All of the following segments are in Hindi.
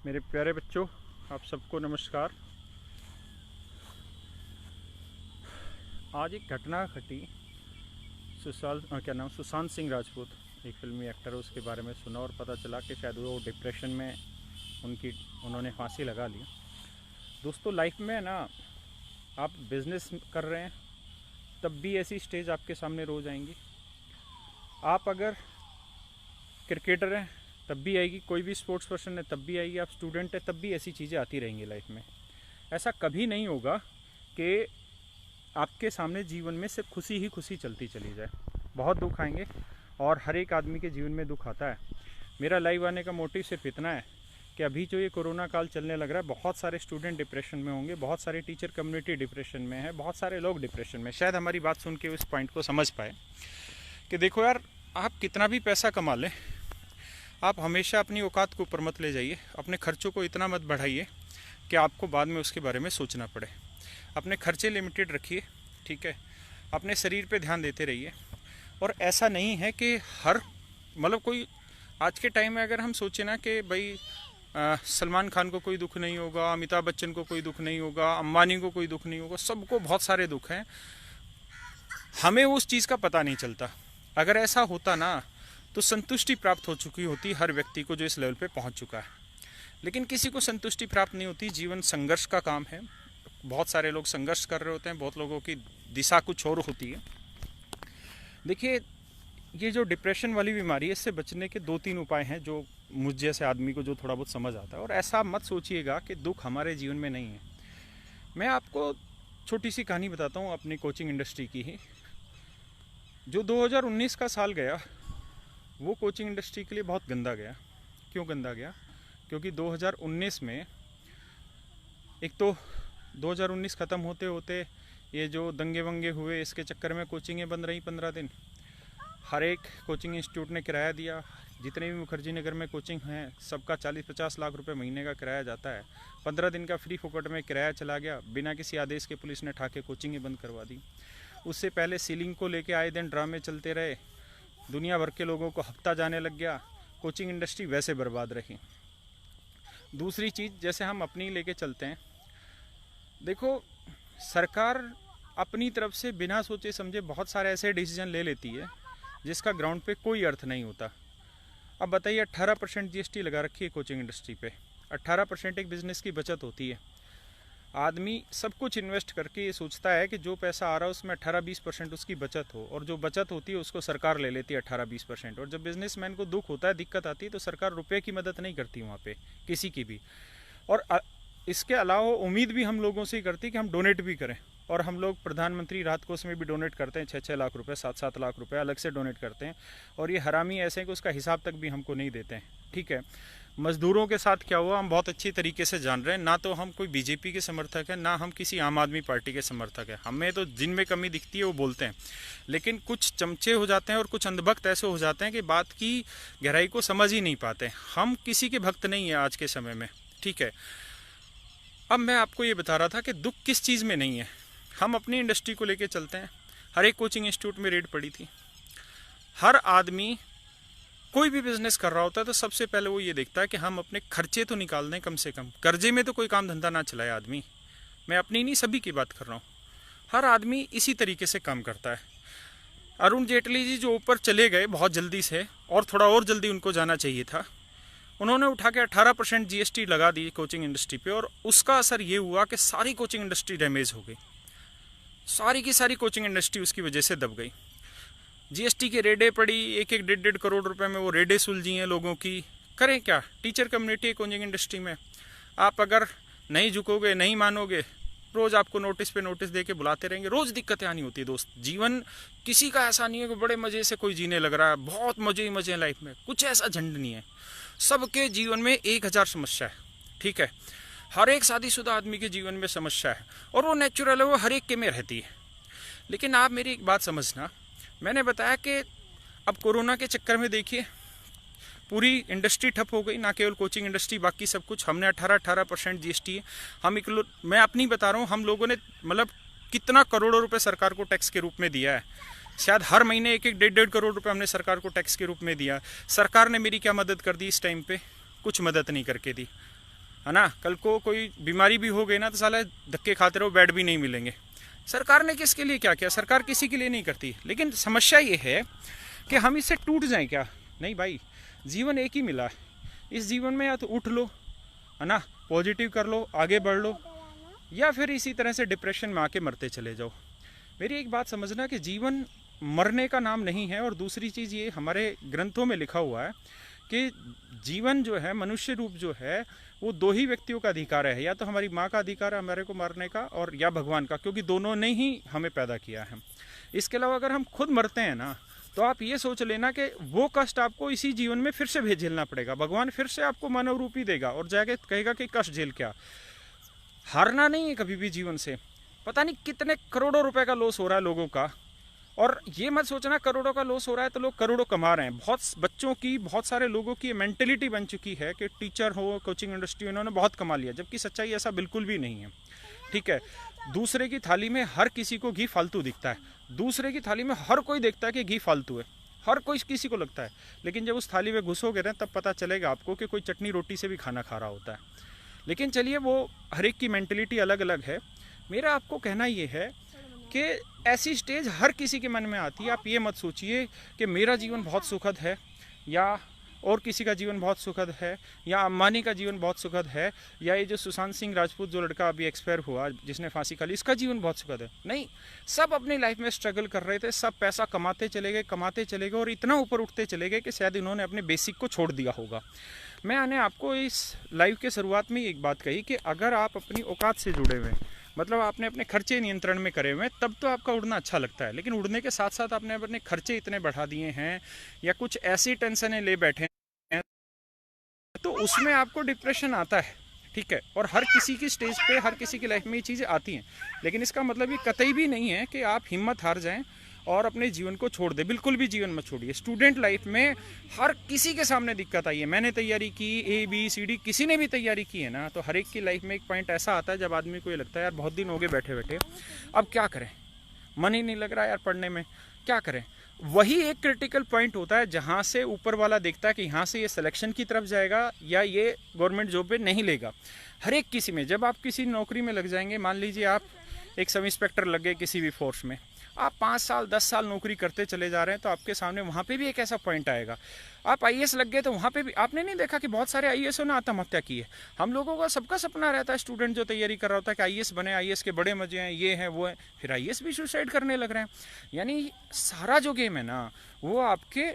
मेरे प्यारे बच्चों, आप सबको नमस्कार। आज एक घटना घटी। सुशांत सिंह राजपूत, एक फिल्मी एक्टर है, उसके बारे में सुना और पता चला कि शायद वो डिप्रेशन में उन्होंने फांसी लगा ली। दोस्तों, लाइफ में ना, आप बिजनेस कर रहे हैं तब भी ऐसी स्टेज आपके सामने रोज आएंगी। आप अगर क्रिकेटर हैं तब भी आएगी, कोई भी स्पोर्ट्स पर्सन है तब भी आएगी, आप स्टूडेंट है तब भी ऐसी चीज़ें आती रहेंगी लाइफ में। ऐसा कभी नहीं होगा कि आपके सामने जीवन में सिर्फ खुशी ही खुशी चलती चली जाए। बहुत दुख आएंगे और हर एक आदमी के जीवन में दुख आता है। मेरा लाइव आने का मोटिव सिर्फ इतना है कि अभी जो ये कोरोना काल चलने लग रहा है, बहुत सारे स्टूडेंट डिप्रेशन में होंगे, बहुत सारे टीचर कम्युनिटी डिप्रेशन में है, बहुत सारे लोग डिप्रेशन में। शायद हमारी बात सुन के उस पॉइंट को समझ पाए कि देखो यार, आप कितना भी पैसा कमा लें, आप हमेशा अपनी औकात को ऊपर मत ले जाइए। अपने खर्चों को इतना मत बढ़ाइए कि आपको बाद में उसके बारे में सोचना पड़े। अपने खर्चे लिमिटेड रखिए, ठीक है। अपने शरीर पे ध्यान देते रहिए। और ऐसा नहीं है कि कोई आज के टाइम में अगर हम सोचें ना कि भाई सलमान खान को कोई दुख नहीं होगा, अमिताभ बच्चन को कोई दुख नहीं होगा, अंबानी को कोई दुख नहीं होगा, सबको बहुत सारे दुख हैं। हमें उस चीज़ का पता नहीं चलता। अगर ऐसा होता ना तो संतुष्टि प्राप्त हो चुकी होती हर व्यक्ति को जो इस लेवल पे पहुंच चुका है। लेकिन किसी को संतुष्टि प्राप्त नहीं होती। जीवन संघर्ष का काम है। बहुत सारे लोग संघर्ष कर रहे होते हैं, बहुत लोगों की दिशा कुछ और होती है। देखिए, ये जो डिप्रेशन वाली बीमारी है, इससे बचने के 2-3 उपाय हैं जो मुझ जैसे आदमी को जो थोड़ा बहुत समझ आता है। और ऐसा मत सोचिएगा कि दुख हमारे जीवन में नहीं है। मैं आपको छोटी सी कहानी बताता हूँ अपनी कोचिंग इंडस्ट्री की ही। जो 2019 का साल गया, वो कोचिंग इंडस्ट्री के लिए बहुत गंदा गया। क्यों गंदा गया? क्योंकि 2019 में एक तो 2019 ख़त्म होते होते ये जो दंगे वंगे हुए, इसके चक्कर में कोचिंगें बंद रही 15 दिन। हर एक कोचिंग इंस्टीट्यूट ने किराया दिया। जितने भी मुखर्जी नगर में कोचिंग हैं, सबका 40-50 लाख रुपए महीने का किराया जाता है। 15 दिन का फ्री फोकट में किराया चला गया। बिना किसी आदेश के पुलिस ने ठाके कोचिंगें बंद करवा दी। उससे पहले सीलिंग को लेके आए दिन ड्रामे चलते रहे। दुनिया भर के लोगों को हफ्ता जाने लग गया। कोचिंग इंडस्ट्री वैसे बर्बाद रही। दूसरी चीज़, जैसे हम अपनी लेके चलते हैं, देखो, सरकार अपनी तरफ से बिना सोचे समझे बहुत सारे ऐसे डिसीजन ले लेती है जिसका ग्राउंड पे कोई अर्थ नहीं होता। अब बताइए, 18% GST लगा रखी है कोचिंग इंडस्ट्री पे। 18% एक बिजनेस की बचत होती है। आदमी सब कुछ इन्वेस्ट करके ये सोचता है कि जो पैसा आ रहा है उसमें 18-20% उसकी बचत हो, और जो बचत होती है उसको सरकार ले लेती है 18-20%। और जब बिजनेसमैन को दुख होता है, दिक्कत आती है, तो सरकार रुपए की मदद नहीं करती वहाँ पे किसी की भी। और इसके अलावा उम्मीद भी हम लोगों से ही करती है कि हम डोनेट भी करें। और हम लोग प्रधानमंत्री राहत कोष में भी डोनेट करते हैं। 6-6 लाख रुपए, 7-7 लाख रुपए अलग से डोनेट करते हैं। और ये हरामी ऐसे हैं कि उसका हिसाब तक भी हमको नहीं देते हैं, ठीक है। मजदूरों के साथ क्या हुआ हम बहुत अच्छी तरीके से जान रहे हैं। ना तो हम कोई बीजेपी के समर्थक हैं, ना हम किसी आम आदमी पार्टी के समर्थक हैं। हमें तो जिनमें कमी दिखती है वो बोलते हैं। लेकिन कुछ चमचे हो जाते हैं और कुछ अंधभक्त ऐसे हो जाते हैं कि बात की गहराई को समझ ही नहीं पाते। हम किसी के भक्त नहीं है आज के समय में, ठीक है। अब मैं आपको ये बता रहा था कि दुख किस चीज़ में नहीं है। हम अपनी इंडस्ट्री को लेके चलते हैं। हर एक कोचिंग इंस्टीट्यूट में रेड पड़ी थी। हर आदमी कोई भी बिजनेस कर रहा होता है तो सबसे पहले वो ये देखता है कि हम अपने खर्चे तो निकाल दें कम से कम। कर्जे में तो कोई काम धंधा ना चलाए आदमी। मैं अपनी नहीं, सभी की बात कर रहा हूँ। हर आदमी इसी तरीके से काम करता है। अरुण जेटली जी जो ऊपर चले गए बहुत जल्दी से, और थोड़ा और जल्दी उनको जाना चाहिए था, उन्होंने उठा के 18% GST लगा दी कोचिंग इंडस्ट्री पे। और उसका असर ये हुआ कि सारी कोचिंग इंडस्ट्री डैमेज हो गई। सारी की सारी कोचिंग इंडस्ट्री उसकी वजह से दब गई। GST की रेडें पड़ी, 1-1 करोड़ रुपए में वो रेडें सुलझी हैं लोगों की। करें क्या? टीचर कम्युनिटी कोचिंग इंडस्ट्री में आप अगर नहीं झुकोगे, नहीं मानोगे, रोज़ आपको नोटिस पे नोटिस दे के बुलाते रहेंगे। रोज़ दिक्कतें आनी होती है दोस्त। जीवन किसी का ऐसा नहीं है कि बड़े मज़े से कोई जीने लग रहा है, बहुत मज़े ही मज़े हैं लाइफ में। कुछ ऐसा झंड नहीं है। सबके जीवन में 1000 समस्या है, ठीक है। हर एक शादीशुदा आदमी के जीवन में समस्या है, और वो नेचुरल है, वो हर एक के में रहती है। लेकिन आप मेरी एक बात समझना, मैंने बताया कि अब कोरोना के चक्कर में देखिए पूरी इंडस्ट्री ठप हो गई। ना केवल कोचिंग इंडस्ट्री, बाकी सब कुछ। हमने 18% GST है। मैं अपनी बता रहा हूँ, हम लोगों ने कितना करोड़ों रुपए सरकार को टैक्स के रूप में दिया है। शायद हर महीने 1-1, 1.5 करोड़ रुपए हमने सरकार को टैक्स के रूप में दिया। सरकार ने मेरी क्या मदद कर दी इस टाइम पे? कुछ मदद नहीं करके दी, है ना। कल को कोई बीमारी भी हो गई ना तो साला धक्के खाते रहो, बेड भी नहीं मिलेंगे। सरकार ने किसके लिए क्या किया? सरकार किसी के लिए नहीं करती। लेकिन समस्या ये है कि हम इससे टूट जाएं क्या? नहीं भाई, जीवन एक ही मिला है। इस जीवन में या तो उठ लो, है ना, पॉजिटिव कर लो, आगे बढ़ लो, या फिर इसी तरह से डिप्रेशन में आके मरते चले जाओ। मेरी एक बात समझना कि जीवन मरने का नाम नहीं है। और दूसरी चीज़ ये, हमारे ग्रंथों में लिखा हुआ है कि जीवन जो है, मनुष्य रूप जो है, वो दो ही व्यक्तियों का अधिकार है, या तो हमारी माँ का अधिकार है हमारे को मारने का, और या भगवान का, क्योंकि दोनों ने ही हमें पैदा किया है। इसके अलावा अगर हम खुद मरते हैं ना, तो आप ये सोच लेना कि वो कष्ट आपको इसी जीवन में फिर से झेलना पड़ेगा। भगवान फिर से आपको मानव रूपी देगा और जाके कहेगा कि कष्ट झेल क्या। हारना नहीं है कभी भी जीवन से। पता नहीं कितने करोड़ों रुपए का लॉस हो रहा है लोगों का, और ये मत सोचना करोड़ों का लॉस हो रहा है तो लोग करोड़ों कमा रहे हैं। बहुत बच्चों की, बहुत सारे लोगों की मेंटेलिटी बन चुकी है कि टीचर हो, कोचिंग इंडस्ट्री, इन्होंने बहुत कमा लिया, जबकि सच्चाई ऐसा बिल्कुल भी नहीं है। ठीक है, दूसरे की थाली में हर किसी को घी फालतू दिखता है, दूसरे की थाली में हर कोई देखता है कि घी फालतू है, हर कोई किसी को लगता है। लेकिन जब उस थाली में घुसोगे ना, तब पता चलेगा आपको कि कोई चटनी रोटी से भी खाना खा रहा होता है। लेकिन चलिए, वो हर एक की मेंटेलिटी अलग अलग है। मेरा आपको कहना ये है कि ऐसी स्टेज हर किसी के मन में आती है। आप ये मत सोचिए कि मेरा जीवन बहुत सुखद है, या और किसी का जीवन बहुत सुखद है, या अंबानी का जीवन बहुत सुखद है, या ये जो सुशांत सिंह राजपूत जो लड़का अभी एक्सपायर हुआ, जिसने फांसी खा ली, इसका जीवन बहुत सुखद है। नहीं, सब अपनी लाइफ में स्ट्रगल कर रहे थे, सब पैसा कमाते चले गए और इतना ऊपर उठते चले गए कि शायद इन्होंने अपने बेसिक को छोड़ दिया होगा। मैंने आपको इस लाइव के शुरुआत में एक बात कही कि अगर आप अपनी औकात से जुड़े हुए, मतलब आपने अपने खर्चे नियंत्रण में करे हुए हैं, तब तो आपका उड़ना अच्छा लगता है। लेकिन उड़ने के साथ साथ आपने अपने खर्चे इतने बढ़ा दिए हैं, या कुछ ऐसी टेंशनें ले बैठे हैं, तो उसमें आपको डिप्रेशन आता है। ठीक है, और हर किसी की स्टेज पे, हर किसी की लाइफ में ये चीज़ें आती हैं। लेकिन इसका मतलब ये कतई भी नहीं है कि आप हिम्मत हार जाएं और अपने जीवन को छोड़ दें। बिल्कुल भी जीवन मत छोड़िए। स्टूडेंट लाइफ में हर किसी के सामने दिक्कत आई है। मैंने तैयारी की, ABCD, किसी ने भी तैयारी की है ना, तो हर एक की लाइफ में एक पॉइंट ऐसा आता है जब आदमी को ये लगता है यार बहुत दिन हो गए बैठे बैठे, अब क्या करें, मन ही नहीं लग रहा यार पढ़ने में, क्या करें। वही एक क्रिटिकल पॉइंट होता है जहाँ से ऊपर वाला देखता है कि यहाँ से ये सिलेक्शन की तरफ जाएगा या ये गवर्नमेंट जॉब पे नहीं लेगा। हर एक किसी में, जब आप किसी नौकरी में लग जाएंगे, मान लीजिए आप एक सब इंस्पेक्टर लग गए किसी भी फोर्स में, आप 5 साल 10 साल नौकरी करते चले जा रहे हैं, तो आपके सामने वहाँ पे भी एक ऐसा पॉइंट आएगा। आप IAS लग गए तो वहाँ पे भी आपने नहीं देखा कि बहुत सारे IAS ने आत्महत्या की है। हम लोगों का सबका सपना रहता है, स्टूडेंट जो तैयारी कर रहा होता है कि IAS बने, IAS के बड़े मजे हैं, ये हैं वो है, फिर IAS भी सुसाइड करने लग रहे हैं। यानी सारा जो गेम है ना, वो आपके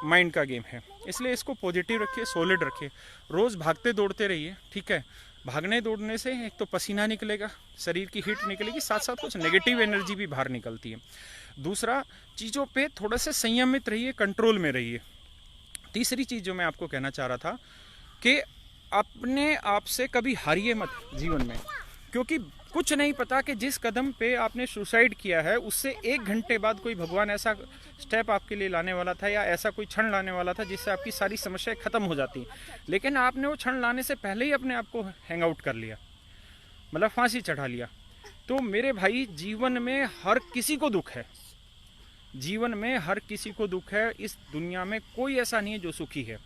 माइंड का गेम है। इसलिए इसको पॉजिटिव रखिए, सॉलिड रखिए, रोज़ भागते दौड़ते रहिए। ठीक है, भागने दौड़ने से एक तो पसीना निकलेगा, शरीर की हीट निकलेगी, साथ साथ कुछ नेगेटिव एनर्जी भी बाहर निकलती है। दूसरा, चीज़ों पे थोड़ा सा संयमित रहिए, कंट्रोल में रहिए। तीसरी चीज़ जो मैं आपको कहना चाह रहा था कि अपने आप से कभी हारिए मत जीवन में, क्योंकि कुछ नहीं पता कि जिस कदम पे आपने सुसाइड किया है उससे 1 घंटे बाद कोई भगवान ऐसा स्टेप आपके लिए लाने वाला था, या ऐसा कोई क्षण लाने वाला था जिससे आपकी सारी समस्याएं खत्म हो जाती। लेकिन आपने वो क्षण लाने से पहले ही अपने आप को हैंग आउट कर लिया, मतलब फांसी चढ़ा लिया। तो मेरे भाई, जीवन में हर किसी को दुख है, जीवन में हर किसी को दुख है। इस दुनिया में कोई ऐसा नहीं है जो सुखी है।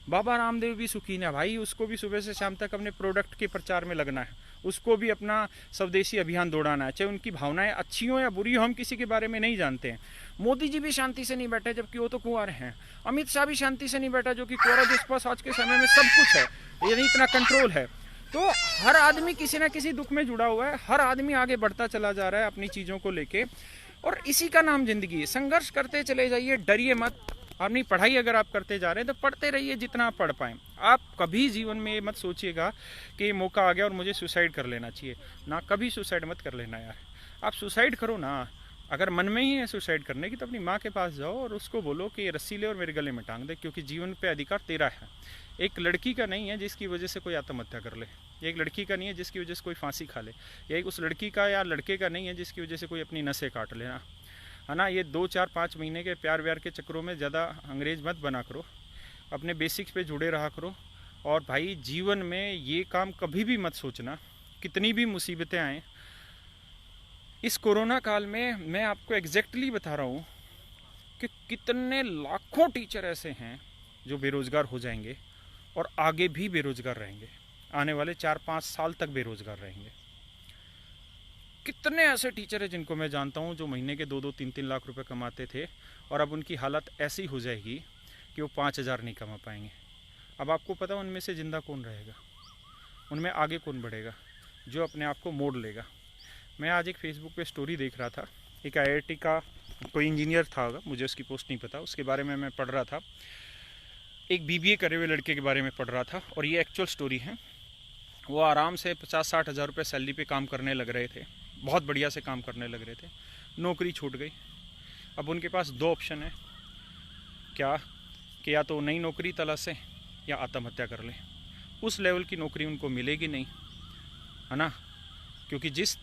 बाबा रामदेव भी सुखी ना भाई, उसको भी सुबह से शाम तक अपने प्रोडक्ट के प्रचार में लगना है, उसको भी अपना स्वदेशी अभियान दौड़ाना है, चाहे उनकी भावनाएं अच्छी हो या बुरी हो, हम किसी के बारे में नहीं जानते हैं। मोदी जी भी शांति से नहीं बैठे जबकि वो तो कुंवारे हैं। अमित शाह भी शांति से नहीं बैठा जो कि कुंवारा, जिस पास आज के समय में सब कुछ है, यानी इतना कंट्रोल है। तो हर आदमी किसी ना किसी दुख में जुड़ा हुआ है, हर आदमी आगे बढ़ता चला जा रहा है अपनी चीज़ों को लेके, और इसी का नाम जिंदगी है। संघर्ष करते चले जाइए, डरिए मत। अपनी पढ़ाई अगर आप करते जा रहे हैं तो पढ़ते रहिए जितना आप पढ़ पाएँ। आप कभी जीवन में ये मत सोचिएगा कि ये मौका आ गया और मुझे सुसाइड कर लेना चाहिए ना, कभी सुसाइड मत कर लेना यार। आप सुसाइड करो ना, अगर मन में ही है सुसाइड करने की तो अपनी माँ के पास जाओ और उसको बोलो कि ये रस्सी ले और मेरे गले में टांग दे, क्योंकि जीवन पे अधिकार तेरा है। एक लड़की का नहीं है जिसकी वजह से कोई आत्महत्या कर ले, एक लड़की का नहीं है जिसकी वजह से कोई फांसी खा ले, या एक उस लड़की का या लड़के का नहीं है जिसकी वजह से कोई अपनी नसें काट लेना, है ना। ये 2 4 5 महीने के प्यार व्यार के चक्करों में ज़्यादा अंग्रेज मत बना करो, अपने बेसिक्स पे जुड़े रहा करो। और भाई, जीवन में ये काम कभी भी मत सोचना, कितनी भी मुसीबतें आएँ। इस कोरोना काल में मैं आपको एग्जैक्टली बता रहा हूँ कि कितने लाखों टीचर ऐसे हैं जो बेरोज़गार हो जाएंगे, और आगे भी बेरोज़गार रहेंगे, आने वाले 4-5 साल तक बेरोज़गार रहेंगे। कितने ऐसे टीचर हैं जिनको मैं जानता हूँ जो महीने के 2-2, 3-3 लाख रुपए कमाते थे और अब उनकी हालत ऐसी हो जाएगी कि वो 5,000 नहीं कमा पाएंगे। अब आपको पता है उनमें से ज़िंदा कौन रहेगा, उनमें आगे कौन बढ़ेगा, जो अपने आप को मोड़ लेगा। मैं आज एक फेसबुक पे स्टोरी देख रहा था, एक IIT का कोई इंजीनियर था, मुझे उसकी पोस्ट नहीं पता, उसके बारे में मैं पढ़ रहा था। एक BBA करे हुए लड़के के बारे में पढ़ रहा था और ये एक्चुअल स्टोरी है। वो आराम से 50-60 हज़ार रुपये सैलरी पे काम करने लग रहे थे, बहुत बढ़िया से काम करने लग रहे थे। नौकरी छूट गई। अब उनके पास 2 ऑप्शन है, क्या कि या तो नई नौकरी तलाशें या आत्महत्या कर लें। उस लेवल की नौकरी उनको मिलेगी नहीं, है ना, क्योंकि जिस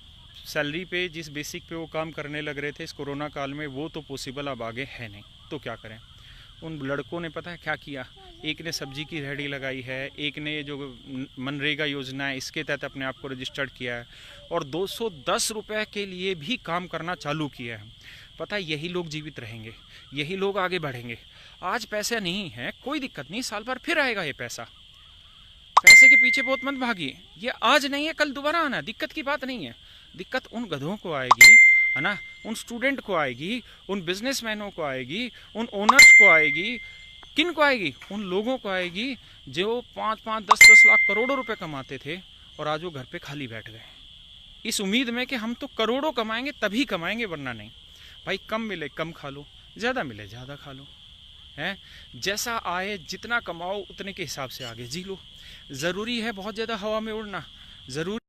सैलरी पे, जिस बेसिक पे वो काम करने लग रहे थे इस कोरोना काल में, वो तो पॉसिबल अब आगे है नहीं। तो क्या करें? उन लड़कों ने पता है क्या किया? एक ने सब्जी की रेहड़ी लगाई है, एक ने जो मनरेगा योजना है इसके तहत अपने आप को रजिस्टर्ड किया है और 210 रुपये के लिए भी काम करना चालू किया है। पता है यही लोग जीवित रहेंगे, यही लोग आगे बढ़ेंगे। आज पैसा नहीं है, कोई दिक्कत नहीं, साल भर फिर आएगा ये पैसा। पैसे के पीछे बहुत मत भागिए, ये आज नहीं है कल दोबारा आना, दिक्कत की बात नहीं है। दिक्कत उन गधों को आएगी, है ना, उन स्टूडेंट को आएगी, उन बिजनेसमैनों को आएगी, उन ओनर्स को आएगी। किन को आएगी? उन लोगों को आएगी जो 5-5, 10-10 लाख, करोड़ों रुपए कमाते थे और आज वो घर पे खाली बैठ गए, इस उम्मीद में कि हम तो करोड़ों कमाएंगे तभी कमाएंगे, वरना नहीं। भाई कम मिले कम खा लो, ज़्यादा मिले ज़्यादा खा लो, है जैसा आए जितना कमाओ उतने के हिसाब से आगे जी लो। ज़रूरी है बहुत ज़्यादा हवा में उड़ना? ज़रूरी